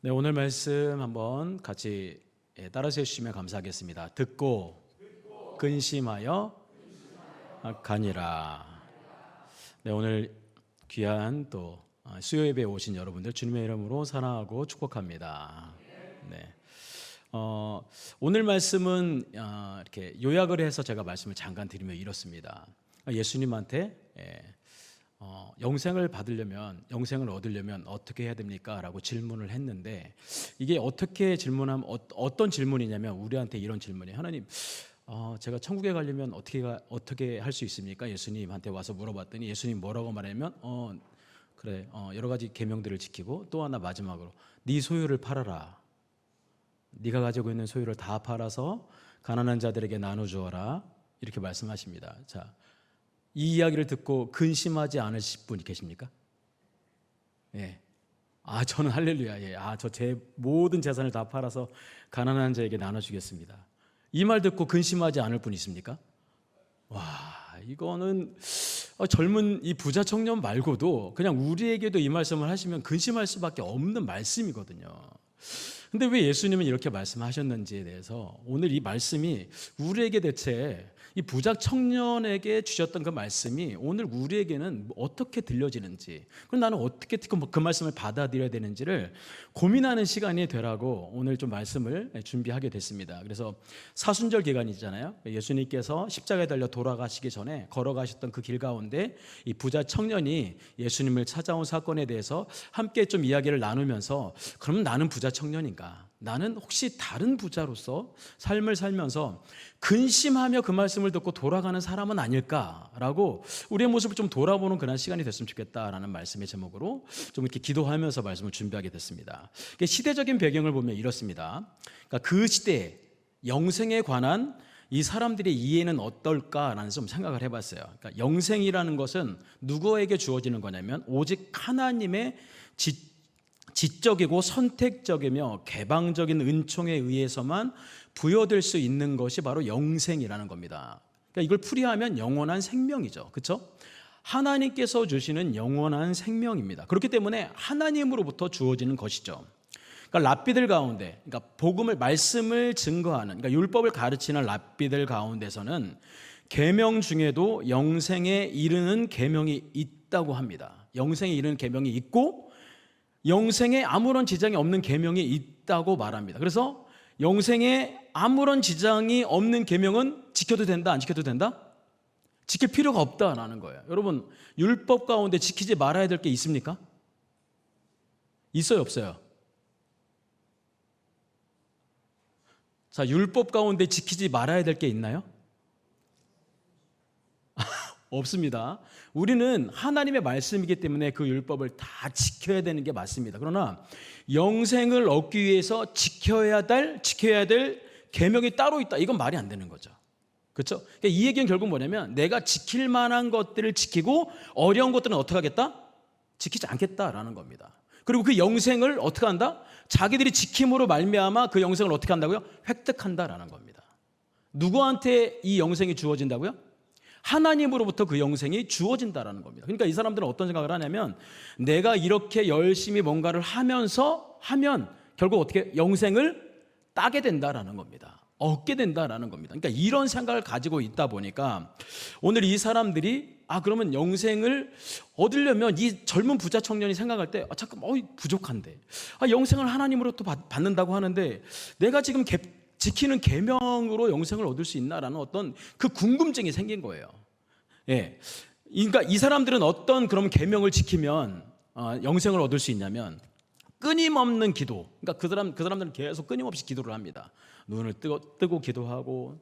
네, 오늘 말씀 한번 같이 따라서 해주시면 감사하겠습니다. 듣고 근심하여 가니라. 네, 오늘 귀한 또 수요 예배에 오신 여러분들 주님의 이름으로 사랑하고 축복합니다. 네. 오늘 말씀은 이렇게 요약을 해서 제가 말씀을 잠깐 드리면 이렇습니다. 예수님한테 영생을 받으려면, 영생을 얻으려면 어떻게 해야 됩니까? 라고 질문을 했는데, 이게 어떻게 질문하면 어떤 질문이냐면 우리한테 이런 질문이에요. 하나님, 제가 천국에 가려면 어떻게 할 수 있습니까? 예수님한테 와서 물어봤더니 예수님 뭐라고 말하냐면 그래, 여러 가지 계명들을 지키고, 또 하나 마지막으로 네 소유를 팔아라. 네가 가지고 있는 소유를 다 팔아서 가난한 자들에게 나눠주어라. 이렇게 말씀하십니다. 자, 이 이야기를 듣고 근심하지 않으실 분이 계십니까? 예. 저는 할렐루야. 예. 저 제 모든 재산을 다 팔아서 가난한 자에게 나눠주겠습니다. 이 말 듣고 근심하지 않을 분 있습니까? 와, 이거는 젊은 이 부자 청년 말고도 그냥 우리에게도 이 말씀을 하시면 근심할 수밖에 없는 말씀이거든요. 근데 왜 예수님은 이렇게 말씀하셨는지에 대해서 오늘 이 말씀이 우리에게 대체 이 부자 청년에게 주셨던 그 말씀이 오늘 우리에게는 어떻게 들려지는지, 그럼 나는 어떻게 그 말씀을 받아들여야 되는지를 고민하는 시간이 되라고 오늘 좀 말씀을 준비하게 됐습니다. 그래서 사순절 기간이잖아요. 예수님께서 십자가에 달려 돌아가시기 전에 걸어가셨던 그 길 가운데 이 부자 청년이 예수님을 찾아온 사건에 대해서 함께 좀 이야기를 나누면서, 그럼 나는 부자 청년인가? 나는 혹시 다른 부자로서 삶을 살면서 근심하며 그 말씀을 듣고 돌아가는 사람은 아닐까라고 우리의 모습을 좀 돌아보는 그런 시간이 됐으면 좋겠다라는 말씀의 제목으로 좀 이렇게 기도하면서 말씀을 준비하게 됐습니다. 시대적인 배경을 보면 이렇습니다. 그러니까 그 시대에 영생에 관한 이 사람들의 이해는 어떨까라는 좀 생각을 해봤어요. 그러니까 영생이라는 것은 누구에게 주어지는 거냐면 오직 하나님의 지적이고 선택적이며 개방적인 은총에 의해서만 부여될 수 있는 것이 바로 영생이라는 겁니다. 그러니까 이걸 풀이하면 영원한 생명이죠. 그렇죠? 하나님께서 주시는 영원한 생명입니다. 그렇기 때문에 하나님으로부터 주어지는 것이죠. 그러니까 랍비들 가운데, 그러니까 복음을, 말씀을 증거하는, 그러니까 율법을 가르치는 랍비들 가운데서는 계명 중에도 영생에 이르는 계명이 있다고 합니다. 영생에 이르는 계명이 있고 영생에 아무런 지장이 없는 계명이 있다고 말합니다. 그래서 영생에 아무런 지장이 없는 계명은 지켜도 된다, 안 지켜도 된다? 지킬 필요가 없다라는 거예요. 여러분, 율법 가운데 지키지 말아야 될 게 있습니까? 있어요, 없어요? 자, 율법 가운데 지키지 말아야 될 게 있나요? 없습니다. 우리는 하나님의 말씀이기 때문에 그 율법을 다 지켜야 되는 게 맞습니다. 그러나 영생을 얻기 위해서 지켜야 될 계명이 따로 있다. 이건 말이 안 되는 거죠. 그렇죠? 그러니까 이 얘기는 결국 뭐냐면 내가 지킬 만한 것들을 지키고 어려운 것들은 어떻게 하겠다? 지키지 않겠다라는 겁니다. 그리고 그 영생을 어떻게 한다? 자기들이 지킴으로 말미암아 그 영생을 어떻게 한다고요? 획득한다라는 겁니다. 누구한테 이 영생이 주어진다고요? 하나님으로부터 그 영생이 주어진다라는 겁니다. 그러니까 이 사람들은 어떤 생각을 하냐면 내가 이렇게 열심히 뭔가를 하면 결국 어떻게 영생을 따게 된다라는 겁니다. 얻게 된다라는 겁니다. 그러니까 이런 생각을 가지고 있다 보니까 오늘 이 사람들이 그러면 영생을 얻으려면 이 젊은 부자 청년이 생각할 때 잠깐만 부족한데 영생을 하나님으로부터 받는다고 하는데 내가 지금 지키는 계명으로 영생을 얻을 수 있나라는 어떤 그 궁금증이 생긴 거예요. 예, 그러니까 이 사람들은 어떤 그런 계명을 지키면 영생을 얻을 수 있냐면 끊임없는 기도. 그러니까 그 사람들은 계속 끊임없이 기도를 합니다. 눈을 뜨고 기도하고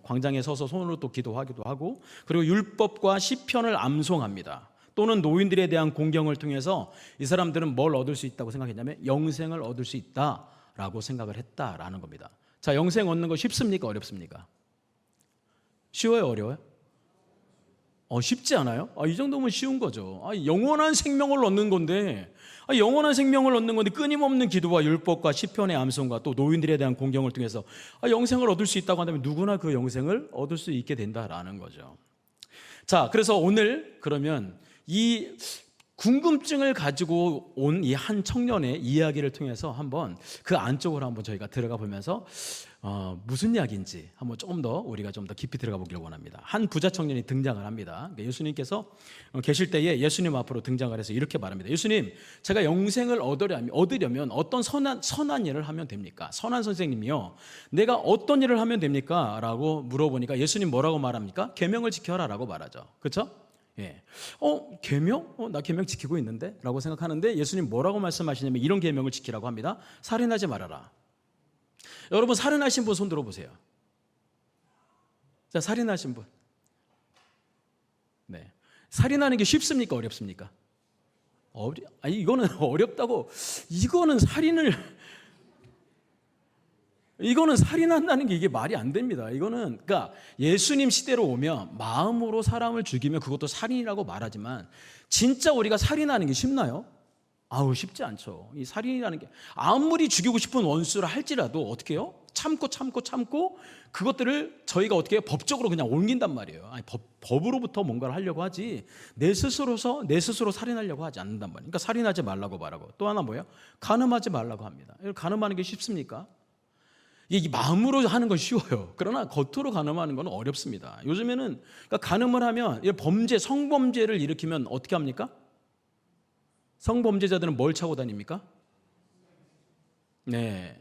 광장에 서서 손으로 또 기도하기도 하고, 그리고 율법과 시편을 암송합니다. 또는 노인들에 대한 공경을 통해서 이 사람들은 뭘 얻을 수 있다고 생각했냐면 영생을 얻을 수 있다라고 생각을 했다라는 겁니다. 자, 영생 얻는 거 쉽습니까? 어렵습니까? 쉬워요? 어려워요? 쉽지 않아요? 이 정도면 쉬운 거죠. 영원한 생명을 얻는 건데, 영원한 생명을 얻는 건데 끊임없는 기도와 율법과 시편의 암송과 또 노인들에 대한 공경을 통해서 영생을 얻을 수 있다고 한다면 누구나 그 영생을 얻을 수 있게 된다라는 거죠. 자, 그래서 오늘 그러면 이 궁금증을 가지고 온 이 한 청년의 이야기를 통해서 한번 그 안쪽으로 한번 저희가 들어가 보면서 무슨 이야기인지 한번 조금 더 우리가 좀 더 깊이 들어가 보기를 원합니다. 한 부자 청년이 등장을 합니다. 예수님께서 계실 때에 예수님 앞으로 등장을 해서 이렇게 말합니다. 예수님, 제가 영생을 얻으려면 어떤 선한 일을 하면 됩니까? 선한 선생님이요, 내가 어떤 일을 하면 됩니까? 라고 물어보니까 예수님 뭐라고 말합니까? 계명을 지켜라 라고 말하죠. 그렇죠? 예. 계명? 나 계명 지키고 있는데? 라고 생각하는데 예수님 뭐라고 말씀하시냐면 이런 계명을 지키라고 합니다. 살인하지 말아라. 여러분, 살인하신 분 손 들어보세요. 자, 살인하신 분. 네. 살인하는 게 쉽습니까? 어렵습니까? 아니, 이거는 어렵다고. 이거는 살인한다는 게 이게 말이 안 됩니다. 이거는, 그러니까 예수님 시대로 오면 마음으로 사람을 죽이면 그것도 살인이라고 말하지만 진짜 우리가 살인하는 게 쉽나요? 쉽지 않죠. 이 살인이라는 게 아무리 죽이고 싶은 원수를 할지라도 어떻게 해요? 참고 그것들을 저희가 어떻게 해요? 법적으로 그냥 옮긴단 말이에요. 법으로부터 뭔가를 하려고 하지 내 스스로 살인하려고 하지 않는단 말이에요. 그러니까 살인하지 말라고 말하고, 또 하나 뭐예요? 간음하지 말라고 합니다. 가늠하는 게 쉽습니까? 이 마음으로 하는 건 쉬워요. 그러나 겉으로 간음하는 건 어렵습니다. 요즘에는 그러니까 간음을 하면 성범죄를 일으키면 어떻게 합니까? 성범죄자들은 뭘 차고 다닙니까? 네,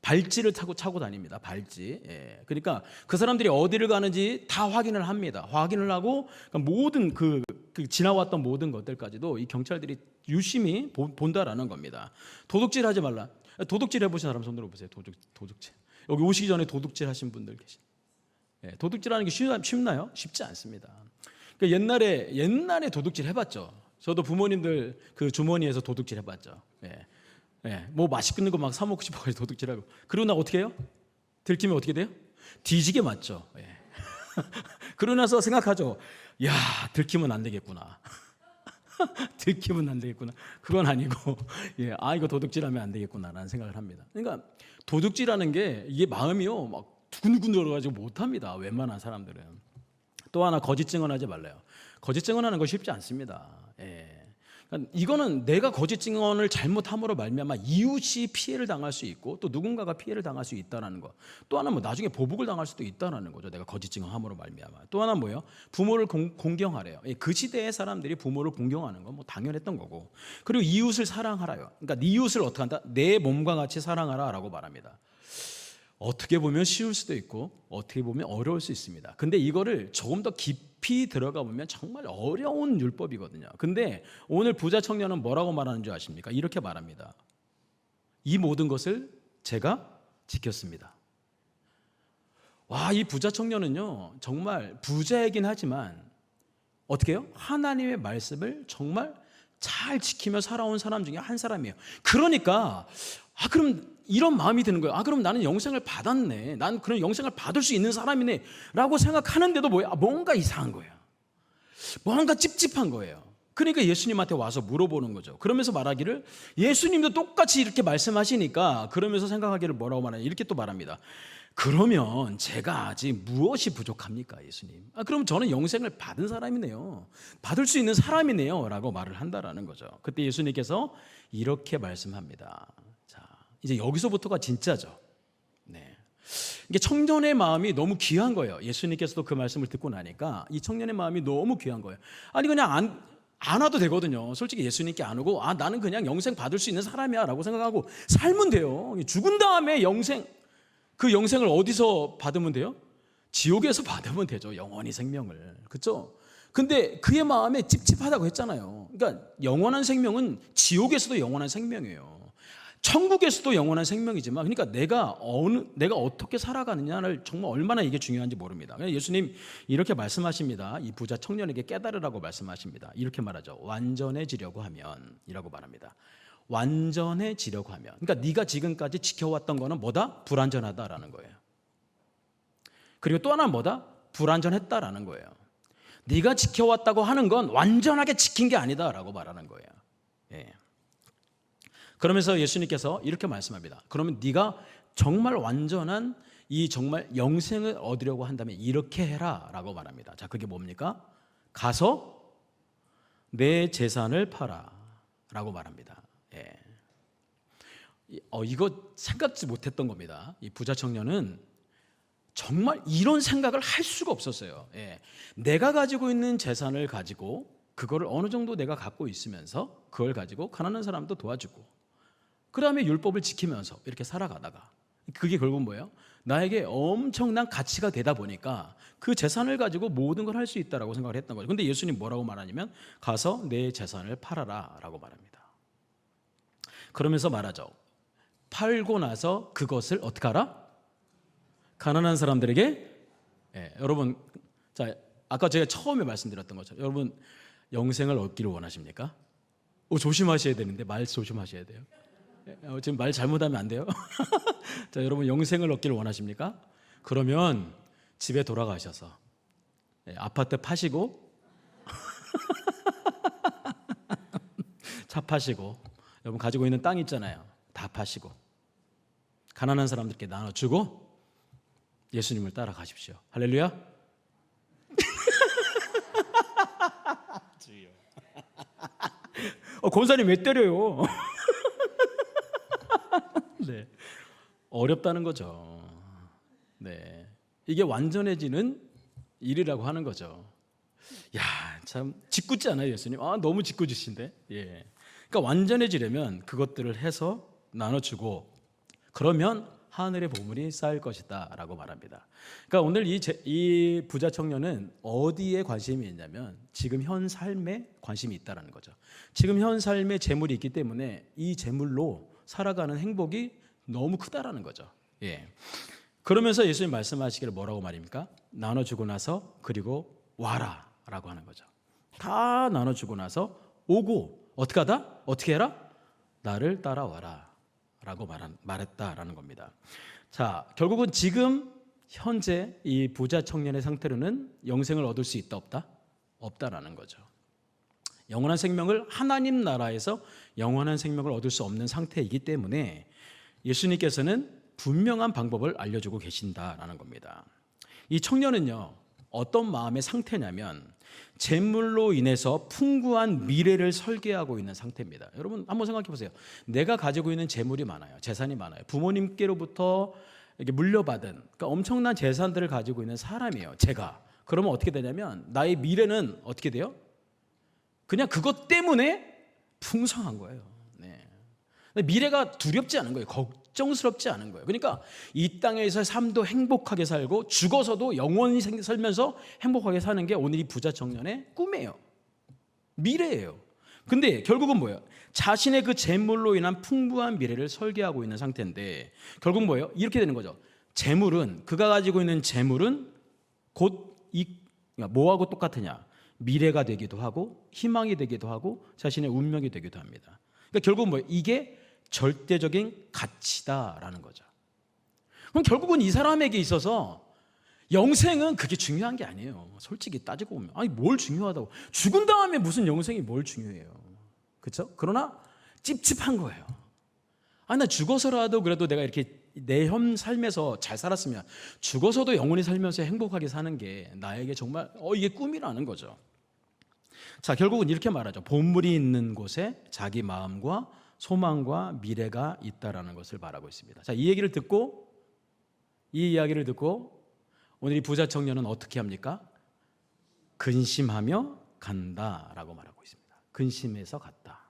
발찌를 차고 다닙니다. 발찌. 예. 그러니까 그 사람들이 어디를 가는지 다 확인을 합니다. 확인을 하고 모든 그 지나왔던 모든 것들까지도 이 경찰들이 유심히 본다라는 겁니다. 도둑질 하지 말라. 도둑질 해보신 사람 손 들어보세요. 도둑질. 여기 오시기 전에 도둑질 하신 분들 계신. 예. 도둑질하는 게 쉽나요? 쉽지 않습니다. 그러니까 옛날에 도둑질 해봤죠. 저도 부모님들 그 주머니에서 도둑질 해봤죠. 예. 뭐 맛있는 거 막 사 먹고 싶어가지고 도둑질하고. 그러고 나 어떻게 해요? 들키면 어떻게 돼요? 뒤지게 맞죠. 예. 그러고 나서 생각하죠. 야, 들키면 안 되겠구나. 들키면 안 되겠구나. 그건 아니고, 예, 이거 도둑질하면 안 되겠구나라는 생각을 합니다. 그러니까 도둑질하는 게 이게 마음이요, 막 두근두근 들어가지고 못합니다. 웬만한 사람들은. 또 하나, 거짓 증언하지 말래요. 거짓 증언하는 거 쉽지 않습니다. 예. 그러니까 이거는 내가 거짓 증언을 잘못함으로 말미암아 이웃이 피해를 당할 수 있고 또 누군가가 피해를 당할 수 있다는 거. 또 하나 나중에 보복을 당할 수도 있다는 거죠. 내가 거짓 증언함으로 말미암아. 또 하나 뭐예요? 부모를 공경하래요. 그 시대의 사람들이 부모를 공경하는 건 뭐 당연했던 거고. 그리고 이웃을 사랑하라요. 그러니까 네 이웃을 어떻게 한다? 내 몸과 같이 사랑하라라고 말합니다. 어떻게 보면 쉬울 수도 있고 어떻게 보면 어려울 수 있습니다. 근데 이거를 조금 더 깊이 들어가 보면 정말 어려운 율법이거든요. 근데 오늘 부자 청년은 뭐라고 말하는 줄 아십니까? 이렇게 말합니다. 이 모든 것을 제가 지켰습니다. 와, 이 부자 청년은요, 정말 부자이긴 하지만 어떻게 해요? 하나님의 말씀을 정말 잘 지키며 살아온 사람 중에 한 사람이에요. 그러니까 그럼 이런 마음이 드는 거예요. 그럼 나는 영생을 받았네. 난 그런 영생을 받을 수 있는 사람이네 라고 생각하는데도 뭔가 이상한 거예요. 뭔가 찝찝한 거예요. 그러니까 예수님한테 와서 물어보는 거죠. 그러면서 말하기를, 예수님도 똑같이 이렇게 말씀하시니까 그러면서 생각하기를 뭐라고 말하냐, 이렇게 또 말합니다. 그러면 제가 아직 무엇이 부족합니까, 예수님? 그럼 저는 영생을 받은 사람이네요. 받을 수 있는 사람이네요 라고 말을 한다라는 거죠. 그때 예수님께서 이렇게 말씀합니다. 자, 이제 여기서부터가 진짜죠. 네. 이게 청년의 마음이 너무 귀한 거예요. 예수님께서도 그 말씀을 듣고 나니까 이 청년의 마음이 너무 귀한 거예요. 그냥 안 와도 되거든요. 솔직히 예수님께 안 오고 나는 그냥 영생 받을 수 있는 사람이야 라고 생각하고 살면 돼요. 죽은 다음에 그 영생을 어디서 받으면 돼요? 지옥에서 받으면 되죠. 영원히 생명을. 그렇죠? 근데 그의 마음에 찝찝하다고 했잖아요. 그러니까 영원한 생명은 지옥에서도 영원한 생명이에요. 천국에서도 영원한 생명이지만, 그러니까 내가 어떻게 살아가느냐를 정말 얼마나 이게 중요한지 모릅니다. 예수님 이렇게 말씀하십니다. 이 부자 청년에게 깨달으라고 말씀하십니다. 이렇게 말하죠. 완전해지려고 하면, 이라고 말합니다. 완전해지려고 하면, 그러니까 네가 지금까지 지켜왔던 거는 뭐다? 불완전하다라는 거예요. 그리고 또 하나는 뭐다? 불완전했다라는 거예요. 네가 지켜왔다고 하는 건 완전하게 지킨 게 아니다라고 말하는 거예요. 예. 그러면서 예수님께서 이렇게 말씀합니다. 그러면 네가 정말 완전한 정말 영생을 얻으려고 한다면 이렇게 해라라고 말합니다. 자, 그게 뭡니까? 가서 내 재산을 팔아라고 말합니다. 예. 이거 생각지 못했던 겁니다. 이 부자 청년은 정말 이런 생각을 할 수가 없었어요. 예. 내가 가지고 있는 재산을 가지고 그거를 어느 정도 내가 갖고 있으면서 그걸 가지고 가난한 사람도 도와주고 그 다음에 율법을 지키면서 이렇게 살아가다가 그게 결국 뭐예요? 나에게 엄청난 가치가 되다 보니까 그 재산을 가지고 모든 걸 할 수 있다라고 생각을 했던 거죠. 근데 예수님 뭐라고 말하냐면 가서 내 재산을 팔아라 라고 말합니다. 그러면서 말하죠. 팔고 나서 그것을 어떻게 하라? 가난한 사람들에게. 예, 여러분, 자, 아까 제가 처음에 말씀드렸던 것처럼 여러분 영생을 얻기를 원하십니까? 조심하셔야 되는데 말 조심하셔야 돼요. 지금 말 잘못하면 안 돼요. 자, 여러분 영생을 얻기를 원하십니까? 그러면 집에 돌아가셔서 아파트 파시고 차 파시고 여러분 가지고 있는 땅 있잖아요. 다 파시고 가난한 사람들께 나눠주고 예수님을 따라가십시오. 할렐루야. 권사님 왜 때려요? 네, 어렵다는 거죠. 네, 이게 완전해지는 일이라고 하는 거죠. 야, 참 짓궂지 않아요, 예수님? 너무 짓궂으신데. 예, 그러니까 완전해지려면 그것들을 해서 나눠주고 그러면 하늘의 보물이 쌓일 것이다라고 말합니다. 그러니까 오늘 이 부자 청년은 어디에 관심이 있냐면 지금 현 삶에 관심이 있다라는 거죠. 지금 현 삶에 재물이 있기 때문에 이 재물로 살아가는 행복이 너무 크다라는 거죠. 예. 그러면서 예수님 말씀하시기를 뭐라고 말입니까? 나눠주고 나서 그리고 와라라고 하는 거죠. 다 나눠주고 나서 오고 어떻게 하다? 어떻게 해라? 나를 따라와라 라고 말했다라는 겁니다. 자, 결국은 지금 현재 이 부자 청년의 상태로는 영생을 얻을 수 있다 없다? 없다라는 거죠. 영원한 생명을 하나님 나라에서 영원한 생명을 얻을 수 없는 상태이기 때문에 예수님께서는 분명한 방법을 알려주고 계신다라는 겁니다. 이 청년은요 어떤 마음의 상태냐면 재물로 인해서 풍부한 미래를 설계하고 있는 상태입니다. 여러분 한번 생각해 보세요. 내가 가지고 있는 재물이 많아요. 재산이 많아요. 부모님께로부터 이렇게 물려받은 그러니까 엄청난 재산들을 가지고 있는 사람이에요. 제가. 그러면 어떻게 되냐면 나의 미래는 어떻게 돼요? 그냥 그것 때문에 풍성한 거예요. 네. 미래가 두렵지 않은 거예요. 걱정스럽지 않은 거예요. 그러니까 이 땅에서 삶도 행복하게 살고 죽어서도 영원히 살면서 행복하게 사는 게 오늘 이 부자 청년의 꿈이에요. 미래예요. 근데 결국은 뭐예요? 자신의 그 재물로 인한 풍부한 미래를 설계하고 있는 상태인데 결국 뭐예요? 이렇게 되는 거죠. 재물은 그가 가지고 있는 재물은 곧 뭐하고 똑같으냐? 미래가 되기도 하고 희망이 되기도 하고 자신의 운명이 되기도 합니다. 그러니까 결국은 뭐예요? 이게 절대적인 가치다라는 거죠. 그럼 결국은 이 사람에게 있어서 영생은 그게 중요한 게 아니에요. 솔직히 따지고 보면 뭘 중요하다고? 죽은 다음에 무슨 영생이 뭘 중요해요? 그렇죠? 그러나 찝찝한 거예요. 나 죽어서라도 그래도 내가 이렇게 내 현 삶에서 잘 살았으면 죽어서도 영원히 살면서 행복하게 사는 게 나에게 정말 이게 꿈이라는 거죠. 자, 결국은 이렇게 말하죠. 보물이 있는 곳에 자기 마음과 소망과 미래가 있다라는 것을 말하고 있습니다. 자, 이 이야기를 듣고 오늘 이 부자 청년은 어떻게 합니까? 근심하며 간다라고 말하고 있습니다. 근심해서 갔다.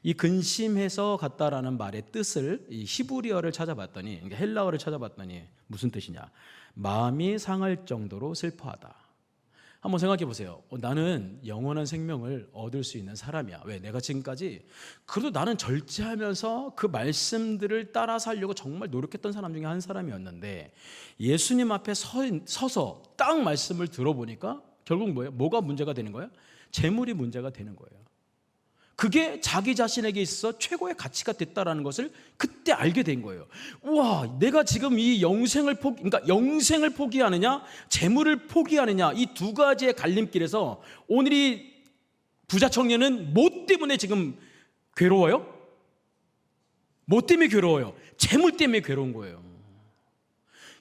이 근심해서 갔다라는 말의 뜻을 이 히브리어를 찾아봤더니, 그러니까 헬라어를 찾아봤더니 무슨 뜻이냐? 마음이 상할 정도로 슬퍼하다. 한번 생각해 보세요. 나는 영원한 생명을 얻을 수 있는 사람이야. 왜? 내가 지금까지 그래도 나는 절제하면서 그 말씀들을 따라 살려고 정말 노력했던 사람 중에 한 사람이었는데 예수님 앞에 서서 딱 말씀을 들어보니까 결국 뭐예요? 뭐가 문제가 되는 거예요? 재물이 문제가 되는 거예요. 그게 자기 자신에게 있어서 최고의 가치가 됐다라는 것을 그때 알게 된 거예요. 우와, 내가 지금 이 영생을 포기하느냐, 재물을 포기하느냐, 이 두 가지의 갈림길에서 오늘 이 부자 청년은 뭐 때문에 지금 괴로워요? 뭐 때문에 괴로워요? 재물 때문에 괴로운 거예요.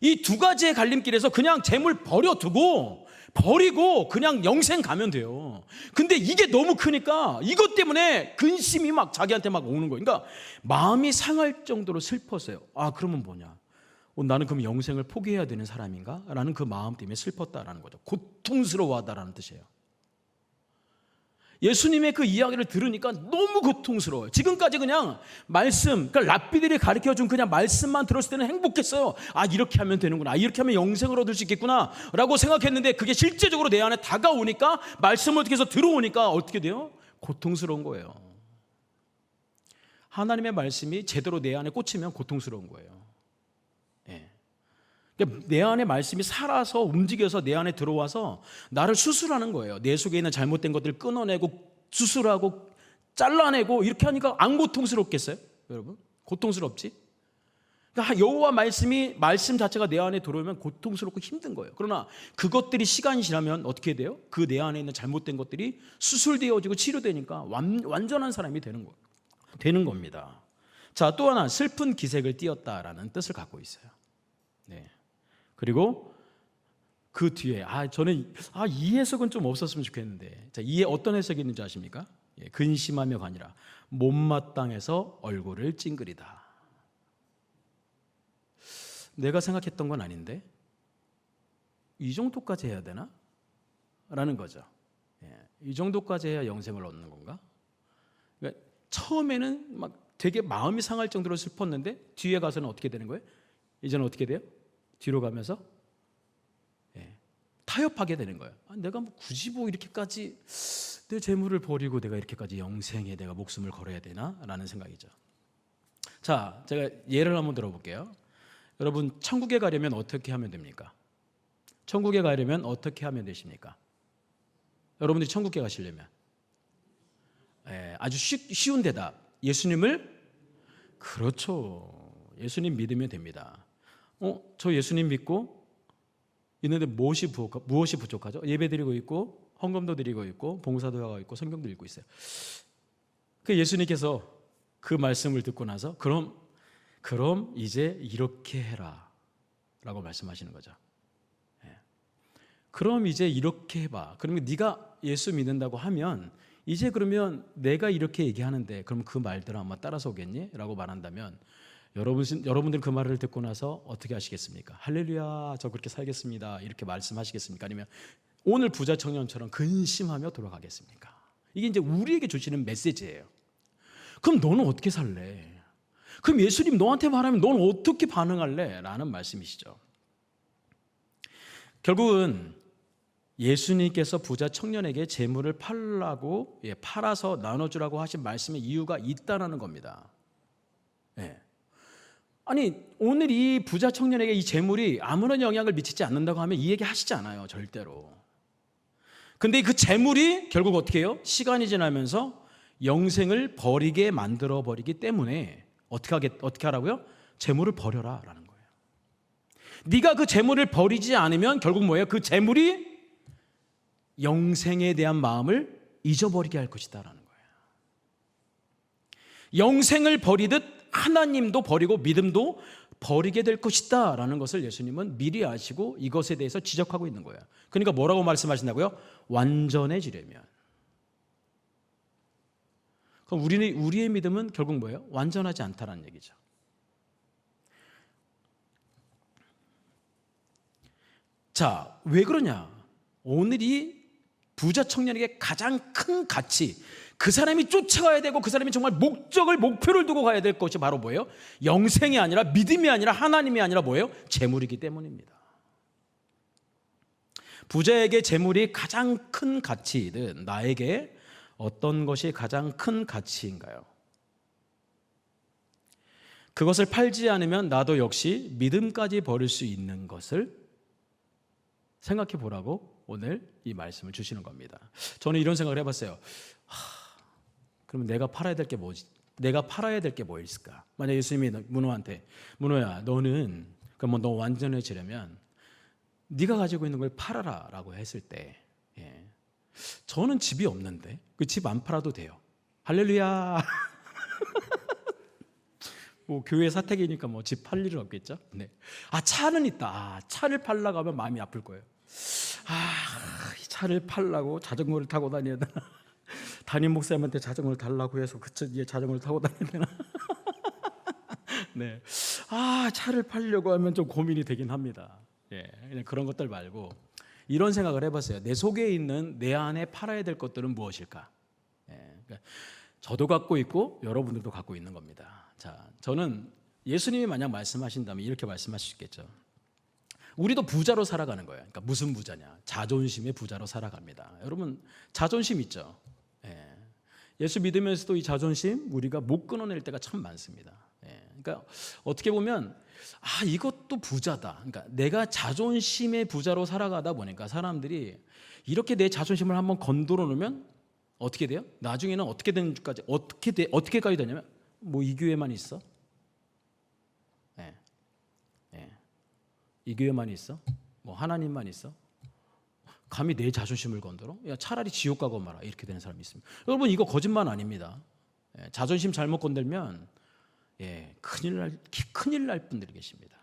이 두 가지의 갈림길에서 그냥 재물 버려두고 버리고 그냥 영생 가면 돼요. 근데 이게 너무 크니까 이것 때문에 근심이 막 자기한테 막 오는 거예요. 그러니까 마음이 상할 정도로 슬펐어요. 아, 그러면 뭐냐? 나는 그럼 영생을 포기해야 되는 사람인가? 라는 그 마음 때문에 슬펐다라는 거죠. 고통스러워하다라는 뜻이에요. 예수님의 그 이야기를 들으니까 너무 고통스러워요. 지금까지 그냥 말씀, 그러니까 랍비들이 가르쳐준 그냥 말씀만 들었을 때는 행복했어요. 아, 이렇게 하면 되는구나. 이렇게 하면 영생을 얻을 수 있겠구나 라고 생각했는데, 그게 실제적으로 내 안에 다가오니까, 말씀을 어떻게 해서 들어오니까 어떻게 돼요? 고통스러운 거예요. 하나님의 말씀이 제대로 내 안에 꽂히면 고통스러운 거예요. 예. 그러니까 내 안에 말씀이 살아서 움직여서 내 안에 들어와서 나를 수술하는 거예요. 내 속에 있는 잘못된 것들을 끊어내고 수술하고 잘라내고, 이렇게 하니까 안 고통스럽겠어요? 여러분, 고통스럽지? 그러니까 여호와 말씀 자체가 내 안에 들어오면 고통스럽고 힘든 거예요. 그러나 그것들이 시간이 지나면 어떻게 돼요? 그 내 안에 있는 잘못된 것들이 수술되어지고 치료되니까 완전한 사람이 되는 겁니다. 자, 또 하나, 슬픈 기색을 띄었다라는 뜻을 갖고 있어요. 네. 그리고 그 뒤에 저는 이 해석은 좀 없었으면 좋겠는데, 자, 이에 어떤 해석이 있는지 아십니까? 근심하며가 아니라 못마땅해서 얼굴을 찡그리다. 내가 생각했던 건 아닌데 이 정도까지 해야 되나? 라는 거죠. 이 정도까지 해야 영생을 얻는 건가? 그러니까 처음에는 막 되게 마음이 상할 정도로 슬펐는데 뒤에 가서는 어떻게 되는 거예요? 이제는 어떻게 돼요? 뒤로 가면서 타협하게 되는 거예요. 내가 굳이 이렇게까지 내 재물을 버리고 내가 이렇게까지 영생에 내가 목숨을 걸어야 되나? 라는 생각이죠. 자, 제가 예를 한번 들어볼게요. 여러분, 천국에 가려면 어떻게 하면 됩니까? 천국에 가려면 어떻게 하면 되십니까? 여러분들이 천국에 가시려면 아주 쉬운 대답. 예수님을, 그렇죠, 예수님 믿으면 됩니다. 저 예수님 믿고 있는데 무엇이 부족하죠? 예배 드리고 있고 헌금도 드리고 있고 봉사도 하고 있고 성경도 읽고 있어요. 그 예수님께서 그 말씀을 듣고 나서 그럼 이제 이렇게 해라 라고 말씀하시는 거죠. 그럼 이제 이렇게 해봐. 그러면 네가 예수 믿는다고 하면 이제 그러면 내가 이렇게 얘기하는데 그럼 그 말대로 아마 따라서 오겠니? 라고 말한다면 여러분들 그 말을 듣고 나서 어떻게 하시겠습니까? 할렐루야, 저 그렇게 살겠습니다, 이렇게 말씀하시겠습니까? 아니면 오늘 부자 청년처럼 근심하며 돌아가겠습니까? 이게 이제 우리에게 주시는 메시지예요. 그럼 너는 어떻게 살래? 그럼 예수님 너한테 말하면 너는 어떻게 반응할래? 라는 말씀이시죠. 결국은 예수님께서 부자 청년에게 재물을 팔아서 나눠주라고 하신 말씀의 이유가 있다는 겁니다. 아니, 오늘 이 부자 청년에게 이 재물이 아무런 영향을 미치지 않는다고 하면 이 얘기 하시지 않아요, 절대로. 근데 그 재물이 결국 어떻게 해요? 시간이 지나면서 영생을 버리게 만들어 버리기 때문에 어떻게 하라고요? 재물을 버려라 라는 거예요. 네가 그 재물을 버리지 않으면 결국 뭐예요? 그 재물이 영생에 대한 마음을 잊어버리게 할 것이다 라는 거예요. 영생을 버리듯 하나님도 버리고 믿음도 버리게 될 것이다 라는 것을 예수님은 미리 아시고 이것에 대해서 지적하고 있는 거예요. 그러니까 뭐라고 말씀하신다고요? 완전해지려면. 그럼 우리의 믿음은 결국 뭐예요? 완전하지 않다라는 얘기죠. 자, 왜 그러냐? 오늘 이 부자 청년에게 가장 큰 가치, 그 사람이 쫓아가야 되고 그 사람이 정말 목표를 두고 가야 될 것이 바로 뭐예요? 영생이 아니라 믿음이 아니라 하나님이 아니라 뭐예요? 재물이기 때문입니다. 부자에게 재물이 가장 큰 가치이듯 나에게 어떤 것이 가장 큰 가치인가요? 그것을 팔지 않으면 나도 역시 믿음까지 버릴 수 있는 것을 생각해 보라고 오늘 이 말씀을 주시는 겁니다. 저는 이런 생각을 해봤어요. 그러면 내가 팔아야 될 게 뭐지? 내가 팔아야 될 게 뭐 있을까? 만약 예수님이 문호한테, 문호야, 너는 그럼 너 완전해지려면 네가 가지고 있는 걸 팔아라 라고 했을 때, 저는 집이 없는데 그 집 안 팔아도 돼요. 할렐루야. 뭐 교회 사택이니까 뭐 집 팔 일은 없겠죠. 네. 차는 있다. 차를 팔려고 하면 마음이 아플 거예요. 이 차를 팔라고 자전거를 타고 다녀야 되나? 담임 목사님한테 자전거를 달라고 해서 그 뒤에 자전거를 타고 다녀야 되나? 네. 차를 팔려고 하면 좀 고민이 되긴 합니다. 예, 그냥 그런 것들 말고 이런 생각을 해봤어요. 내 속에 있는 내 안에 팔아야 될 것들은 무엇일까? 예, 그러니까 저도 갖고 있고 여러분들도 갖고 있는 겁니다. 자, 저는 예수님이 만약 말씀하신다면 이렇게 말씀하실 수 있겠죠. 우리도 부자로 살아가는 거예요. 그러니까 무슨 부자냐? 자존심의 부자로 살아갑니다. 여러분 자존심 있죠? 예. 예수 믿으면서도 이 자존심 우리가 못 끊어낼 때가 참 많습니다. 예. 그러니까 어떻게 보면 이것도 부자다. 그러니까 내가 자존심의 부자로 살아가다 보니까 사람들이 이렇게 내 자존심을 한번 건드려 놓으면 어떻게 돼요? 나중에는 어떻게 되는지까지 어떻게까지 되냐면 뭐 이 교회만 있어? 예. 예. 이 교회만 있어? 뭐 하나님만 있어? 감히 내 자존심을 건드려? 야, 차라리 지옥 가고 마라. 이렇게 되는 사람이 있습니다. 여러분 이거 거짓말 아닙니다. 예, 자존심 잘못 건들면 큰일 날 분들이 계십니다.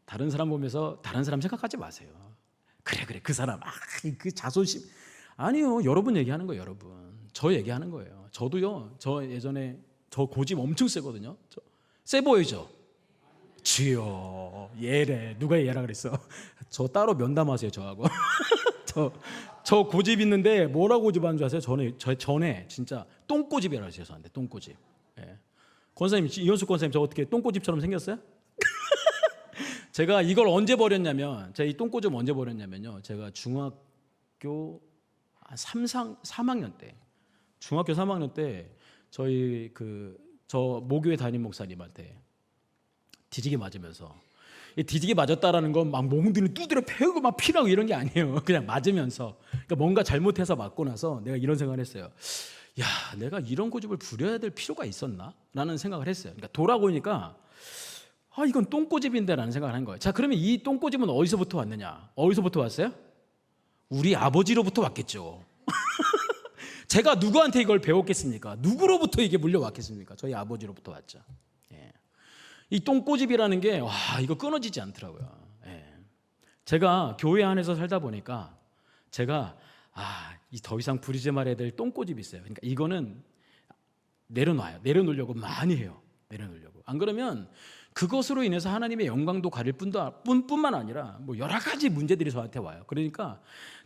다른 사람 보면서 다른 사람 생각하지 마세요. 그래 그 사람 그 자존심 아니요. 여러분 얘기하는 거예요. 여러분 저 얘기하는 거예요. 저도요. 저 예전에 저 고집 엄청 세거든요. 세 보이죠? 주여 예래 누가 예라 그랬어? 저 따로 면담하세요 저하고. 저 고집 있는데 뭐라고 고집하는 줄 아세요? 전에 진짜 똥고집이라고 했어요. 저한테 똥고집. 예. 권사님 이현숙 권사님 저 어떻게 똥고집처럼 생겼어요? 제가 이걸 언제 버렸냐면 제가 이 똥고집 언제 버렸냐면요. 제가 중학교 3학년 때 중학교 3학년 때 저희 저 모교회 담임 목사님한테 뒤지게 맞으면서 뒤지게 맞았다라는 건 막 몽둥이 두드려 패고 막 피나고 이런 게 아니에요. 그냥 맞으면서 그러니까 뭔가 잘못해서 맞고 나서 내가 이런 생각을 했어요. 야, 내가 이런 고집을 부려야 될 필요가 있었나? 라는 생각을 했어요. 그러니까 돌아보니까 이건 똥고집인데 라는 생각을 한 거예요. 자, 그러면 이 똥고집은 어디서부터 왔느냐? 어디서부터 왔어요? 우리 아버지로부터 왔겠죠. 제가 누구한테 이걸 배웠겠습니까? 누구로부터 이게 물려왔겠습니까? 저희 아버지로부터 왔죠. 예. 이 똥고집이라는 게 이거 끊어지지 않더라고요. 예. 제가 교회 안에서 살다 보니까 제가 더 이상 부리지 말아야 될 똥고집이 있어요. 그러니까 이거는 내려놓으려고 많이 해요. 내려놓으려고. 안 그러면 그것으로 인해서 하나님의 영광도 가릴 뿐만 아니라 뭐 여러 가지 문제들이 저한테 와요. 그러니까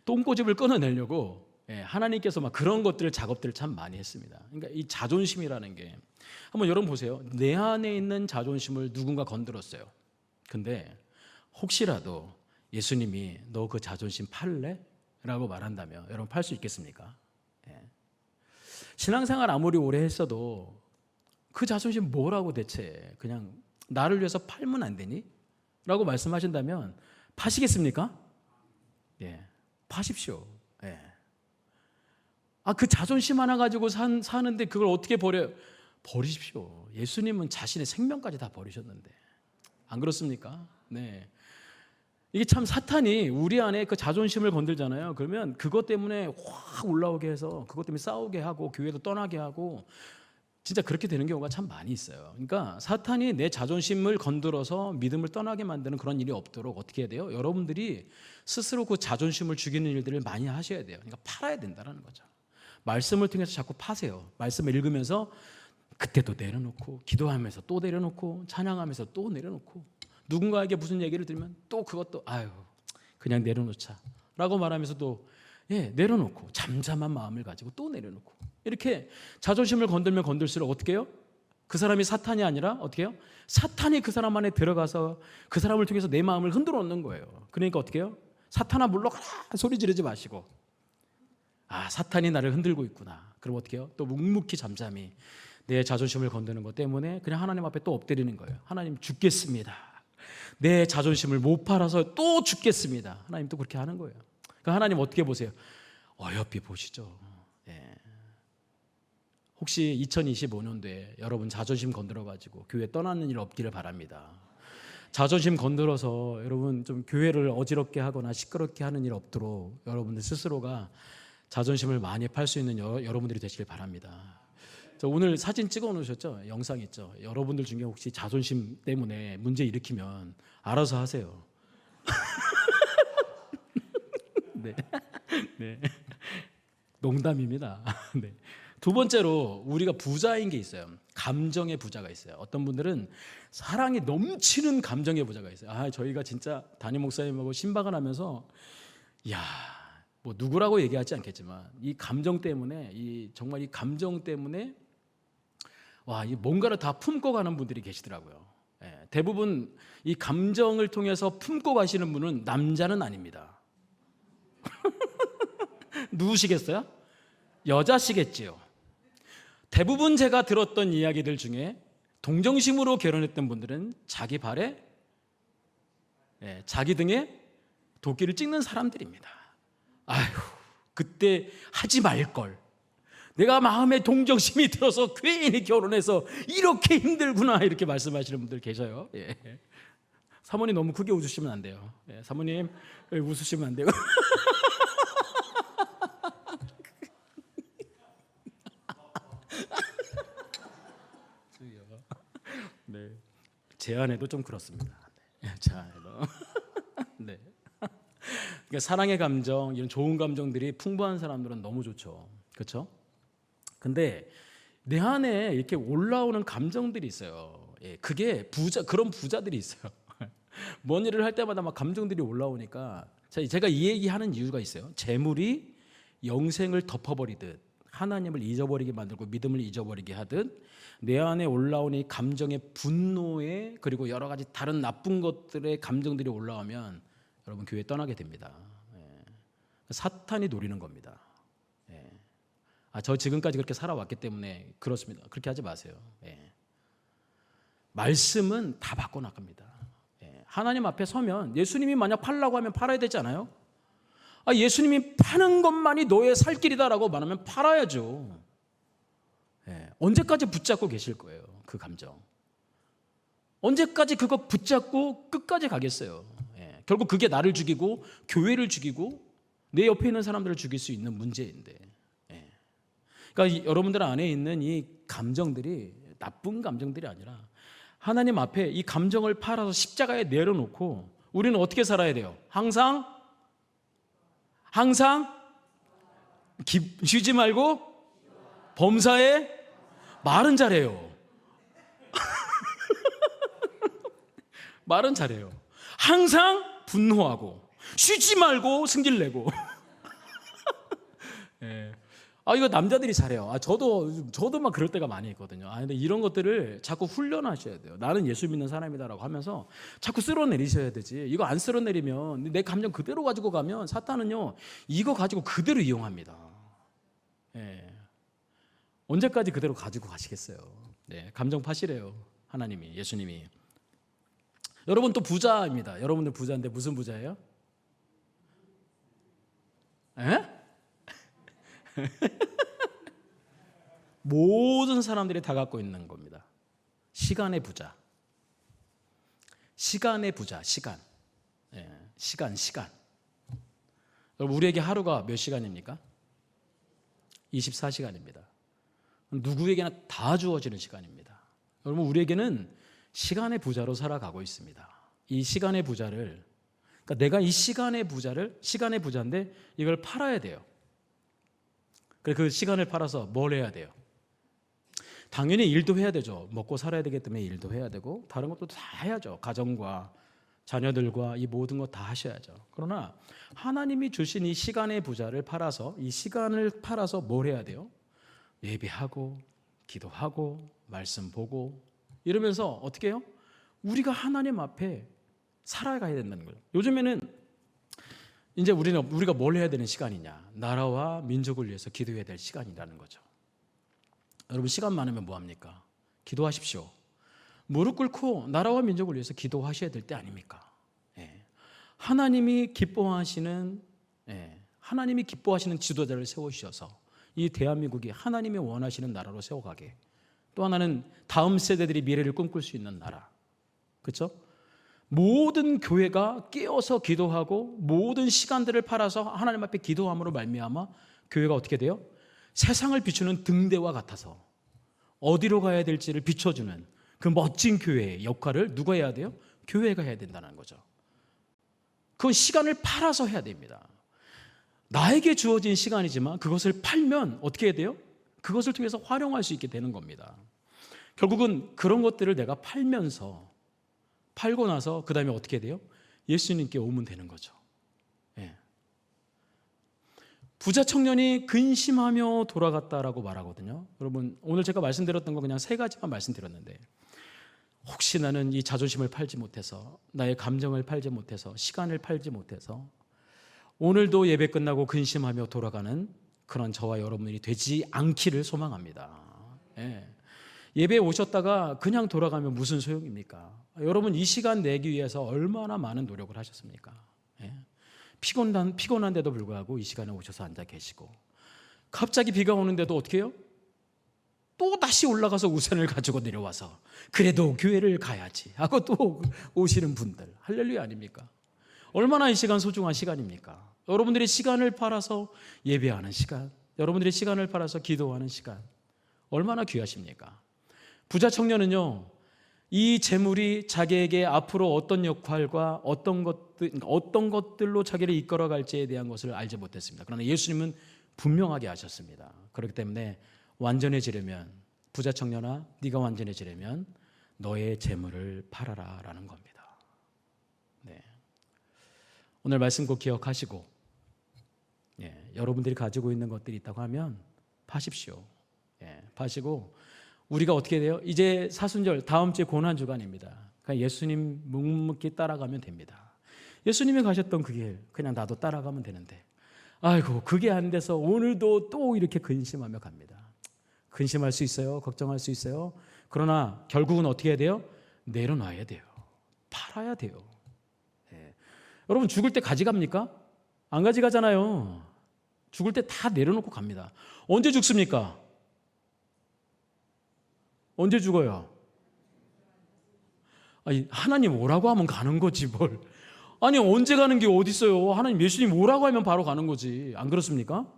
똥고집을 끊어내려고 하나님께서 막 그런 작업들을 참 많이 했습니다. 그러니까 이 자존심이라는 게 한번 여러분 보세요. 내 안에 있는 자존심을 누군가 건드렸어요. 근데 혹시라도 예수님이 너 그 자존심 팔래? 라고 말한다면 여러분 팔 수 있겠습니까? 신앙생활 아무리 오래 했어도 그 자존심 뭐라고 대체 그냥 나를 위해서 팔면 안 되니? 라고 말씀하신다면 파시겠습니까? 파십시오. 그 자존심 하나 가지고 사는데 그걸 어떻게 버려요? 버리십시오. 예수님은 자신의 생명까지 다 버리셨는데 안 그렇습니까? 네. 이게 참 사탄이 우리 안에 그 자존심을 건들잖아요. 그러면 그것 때문에 확 올라오게 해서 그것 때문에 싸우게 하고 교회도 떠나게 하고 진짜 그렇게 되는 경우가 참 많이 있어요. 그러니까 사탄이 내 자존심을 건드려서 믿음을 떠나게 만드는 그런 일이 없도록 어떻게 해야 돼요? 여러분들이 스스로 그 자존심을 죽이는 일들을 많이 하셔야 돼요. 그러니까 팔아야 된다는 거죠. 말씀을 통해서 자꾸 파세요. 말씀을 읽으면서 그때도 내려놓고 기도하면서 또 내려놓고 찬양하면서 또 내려놓고 누군가에게 무슨 얘기를 들으면 또 그것도 그냥 내려놓자 라고 말하면서도 내려놓고 잠잠한 마음을 가지고 또 내려놓고 이렇게 자존심을 건들면 건들수록 어떻게 해요? 그 사람이 사탄이 아니라 어떻게 해요? 사탄이 그 사람 안에 들어가서 그 사람을 통해서 내 마음을 흔들어 놓는 거예요. 그러니까 어떻게 해요? 사탄아 물러가라 소리 지르지 마시고 사탄이 나를 흔들고 있구나. 그럼 어떻게 해요? 또 묵묵히 잠잠히 내 자존심을 건드는 것 때문에 그냥 하나님 앞에 또 엎드리는 거예요. 하나님 죽겠습니다. 내 자존심을 못 팔아서 또 죽겠습니다. 하나님 또 그렇게 하는 거예요. 그러니까 하나님 어떻게 보세요? 어여삐 보시죠. 혹시 2025년도에 여러분 자존심 건드려가지고 교회 떠나는 일 없기를 바랍니다. 자존심 건드려서 여러분 좀 교회를 어지럽게 하거나 시끄럽게 하는 일 없도록 여러분들 스스로가 자존심을 많이 팔 수 있는 여러분들이 되시길 바랍니다. 오늘 사진 찍어 놓으셨죠? 영상 있죠? 여러분들 중에 혹시 자존심 때문에 문제 일으키면 알아서 하세요. 네. 네. 농담입니다. 네. 두 번째로 우리가 부자인 게 있어요. 감정의 부자가 있어요. 어떤 분들은 사랑이 넘치는 감정의 부자가 있어요. 저희가 진짜 담임 목사님하고 신박을 하면서 야, 뭐 누구라고 얘기하지 않겠지만 이 감정 때문에 정말 이 감정 때문에 이 뭔가를 다 품고 가는 분들이 계시더라고요. 대부분 이 감정을 통해서 품고 가시는 분은 남자는 아닙니다. 누구시겠어요? 여자시겠지요. 대부분 제가 들었던 이야기들 중에 동정심으로 결혼했던 분들은 자기 발에 자기 등에 도끼를 찍는 사람들입니다. 그때 하지 말걸. 내가 마음에 동정심이 들어서 괜히 결혼해서 이렇게 힘들구나, 이렇게 말씀하시는 분들 계셔요. 사모님 너무 크게 웃으시면 안 돼요. 사모님 웃으시면 안 돼요. 네, 제 아내도 좀 그렇습니다. 제 아내도. 네. 그러니까 사랑의 감정, 이런 좋은 감정들이 풍부한 사람들은 너무 좋죠. 그렇죠? 근데 내 안에 이렇게 올라오는 감정들이 있어요. 그게 그런 부자들이 있어요. 뭔 일을 할 때마다 막 감정들이 올라오니까 제가 이 얘기하는 이유가 있어요. 재물이 영생을 덮어버리듯 하나님을 잊어버리게 만들고 믿음을 잊어버리게 하듯 내 안에 올라오는 이 감정의 분노에, 그리고 여러 가지 다른 나쁜 것들의 감정들이 올라오면 여러분 교회 떠나게 됩니다. 사탄이 노리는 겁니다. 저 지금까지 그렇게 살아왔기 때문에 그렇습니다. 그렇게 하지 마세요. 말씀은 다 바꿔나갑니다. 하나님 앞에 서면 예수님이 만약 팔라고 하면 팔아야 되지 않아요? 예수님이 파는 것만이 너의 살 길이다라고 말하면 팔아야죠. 언제까지 붙잡고 계실 거예요? 그 감정. 언제까지 그거 붙잡고 끝까지 가겠어요? 결국 그게 나를 죽이고 교회를 죽이고 내 옆에 있는 사람들을 죽일 수 있는 문제인데. 그러니까 여러분들 안에 있는 이 감정들이 나쁜 감정들이 아니라 하나님 앞에 이 감정을 팔아서 십자가에 내려놓고 우리는 어떻게 살아야 돼요? 항상 쉬지 말고 범사에 말은 잘해요. 말은 잘해요. 항상 분노하고 쉬지 말고 승질내고. 이거 남자들이 잘해요. 저도 막 그럴 때가 많이 있거든요. 근데 이런 것들을 자꾸 훈련하셔야 돼요. 나는 예수 믿는 사람이다라고 하면서 자꾸 쓸어내리셔야 되지. 이거 안 쓸어내리면 내 감정 그대로 가지고 가면 사탄은요, 이거 가지고 그대로 이용합니다. 언제까지 그대로 가지고 가시겠어요? 감정 파시래요. 하나님이, 예수님이. 여러분 또 부자입니다. 여러분들 부자인데 무슨 부자예요? 모든 사람들이 다 갖고 있는 겁니다. 시간의 부자. 시간의 부자, 시간. 시간. 여러분, 우리에게 하루가 몇 시간입니까? 24시간입니다. 누구에게나 다 주어지는 시간입니다. 여러분, 우리에게는 시간의 부자로 살아가고 있습니다. 이 시간의 부자를, 그러니까 내가 이 시간의 부자인데 이걸 팔아야 돼요. 그 시간을 팔아서 뭘 해야 돼요? 당연히 일도 해야 되죠. 먹고 살아야 되기 때문에 일도 해야 되고 다른 것도 다 해야죠. 가정과 자녀들과 이 모든 것 다 하셔야죠. 그러나 하나님이 주신 이 시간의 부자를 팔아서, 이 시간을 팔아서 뭘 해야 돼요? 예배하고 기도하고 말씀 보고 이러면서 어떻게 해요? 우리가 하나님 앞에 살아가야 된다는 거예요. 요즘에는 이제 우리가 뭘 해야 되는 시간이냐? 나라와 민족을 위해서 기도해야 될 시간이라는 거죠. 여러분, 시간 많으면 뭐합니까? 기도하십시오. 무릎 꿇고 나라와 민족을 위해서 기도하셔야 될 때 아닙니까? 하나님이 기뻐하시는 지도자를 세우셔서 이 대한민국이 하나님이 원하시는 나라로 세워가게, 또 하나는 다음 세대들이 미래를 꿈꿀 수 있는 나라, 그렇죠? 모든 교회가 깨어서 기도하고 모든 시간들을 팔아서 하나님 앞에 기도함으로 말미암아 교회가 어떻게 돼요? 세상을 비추는 등대와 같아서 어디로 가야 될지를 비춰주는 그 멋진 교회의 역할을 누가 해야 돼요? 교회가 해야 된다는 거죠. 그건 시간을 팔아서 해야 됩니다. 나에게 주어진 시간이지만 그것을 팔면 어떻게 해야 돼요? 그것을 통해서 활용할 수 있게 되는 겁니다. 결국은 그런 것들을 내가 팔고 나서 그 다음에 어떻게 돼요? 예수님께 오면 되는 거죠. 예. 부자 청년이 근심하며 돌아갔다라고 말하거든요. 여러분, 오늘 제가 말씀드렸던 거 그냥 3가지만 말씀드렸는데, 혹시 나는 이 자존심을 팔지 못해서, 나의 감정을 팔지 못해서, 시간을 팔지 못해서 오늘도 예배 끝나고 근심하며 돌아가는 그런 저와 여러분들이 되지 않기를 소망합니다. 예. 예배에 오셨다가 그냥 돌아가면 무슨 소용입니까? 여러분, 이 시간 내기 위해서 얼마나 많은 노력을 하셨습니까? 예. 피곤한데도 불구하고 이 시간에 오셔서 앉아 계시고, 갑자기 비가 오는데도 어떻게 해요? 또 다시 올라가서 우산을 가지고 내려와서 그래도 교회를 가야지 하고 또 오시는 분들, 할렐루야 아닙니까? 얼마나 이 시간 소중한 시간입니까? 여러분들의 시간을 팔아서 예배하는 시간, 여러분들의 시간을 팔아서 기도하는 시간, 얼마나 귀하십니까? 부자 청년은요, 이 재물이 자기에게 앞으로 어떤 역할과 어떤 것들로 자기를 이끌어갈지에 대한 것을 알지 못했습니다. 그러나 예수님은 분명하게 하셨습니다. 그렇기 때문에 완전해지려면, 부자 청년아, 네가 완전해지려면 너의 재물을 팔아라 라는 겁니다. 네. 오늘 말씀 꼭 기억하시고, 여러분들이 가지고 있는 것들이 있다고 하면 파십시오. 파시고, 우리가 어떻게 돼요? 이제 사순절 다음 주에 고난주간입니다. 그러니까 예수님 묵묵히 따라가면 됩니다. 예수님이 가셨던 그 길 그냥 나도 따라가면 되는데, 아이고 그게 안 돼서 오늘도 또 이렇게 근심하며 갑니다. 근심할 수 있어요. 걱정할 수 있어요. 그러나 결국은 어떻게 해야 돼요? 내려놔야 돼요. 팔아야 돼요. 여러분, 죽을 때 가져갑니까? 안 가져가잖아요. 죽을 때 다 내려놓고 갑니다. 언제 죽습니까? 언제 죽어요? 아니, 하나님 오라고 하면 가는 거지 뭘. 아니, 언제 가는 게 어디 있어요? 하나님, 예수님 오라고 하면 바로 가는 거지. 안 그렇습니까?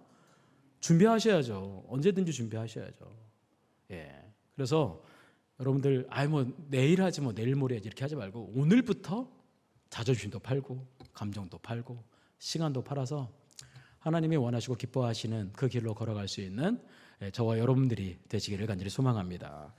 준비하셔야죠. 언제든지 준비하셔야죠. 그래서 여러분들, 내일 하지 내일 모레 하지 이렇게 하지 말고 오늘부터 자존심도 팔고 감정도 팔고 시간도 팔아서 하나님이 원하시고 기뻐하시는 그 길로 걸어갈 수 있는 저와 여러분들이 되시기를 간절히 소망합니다.